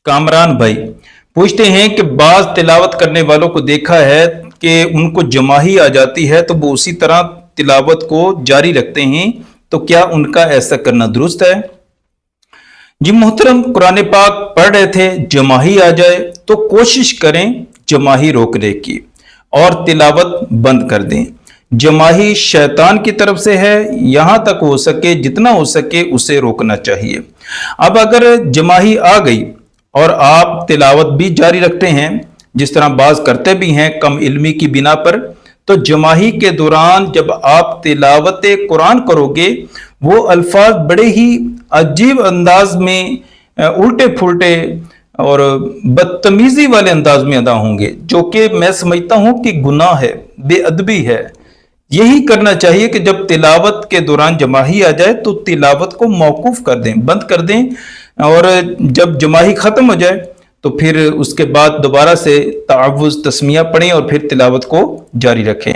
कामरान भाई पूछते हैं कि बाज तिलावत करने वालों को देखा है कि उनको जमाही आ जाती है तो वो उसी तरह तिलावत को जारी रखते हैं, तो क्या उनका ऐसा करना दुरुस्त है? जी मोहतरम, कुरान पाक पढ़ रहे थे, जमाही आ जाए तो कोशिश करें जमाही रोकने की और तिलावत बंद कर दें। जमाही शैतान की तरफ से है, यहां तक हो सके जितना हो सके उसे रोकना चाहिए। अब अगर जमाही आ गई और आप तिलावत भी जारी रखते हैं, जिस तरह बाज करते भी हैं कम इल्मी की बिना पर, तो जमाही के दौरान जब आप तिलावत कुरान करोगे वो अल्फाज बड़े ही अजीब अंदाज में, उल्टे फुलटे और बदतमीजी वाले अंदाज में अदा होंगे, जो कि मैं समझता हूं कि गुनाह है, बेअदबी है। यही करना चाहिए कि जब तिलावत के दौरान जमाही आ जाए तो तिलावत को मौकूफ कर दें, बंद कर दें, और जब जमाही खत्म हो जाए तो फिर उसके बाद दोबारा से तावुज़ तस्मिया पढ़ें और फिर तिलावत को जारी रखें।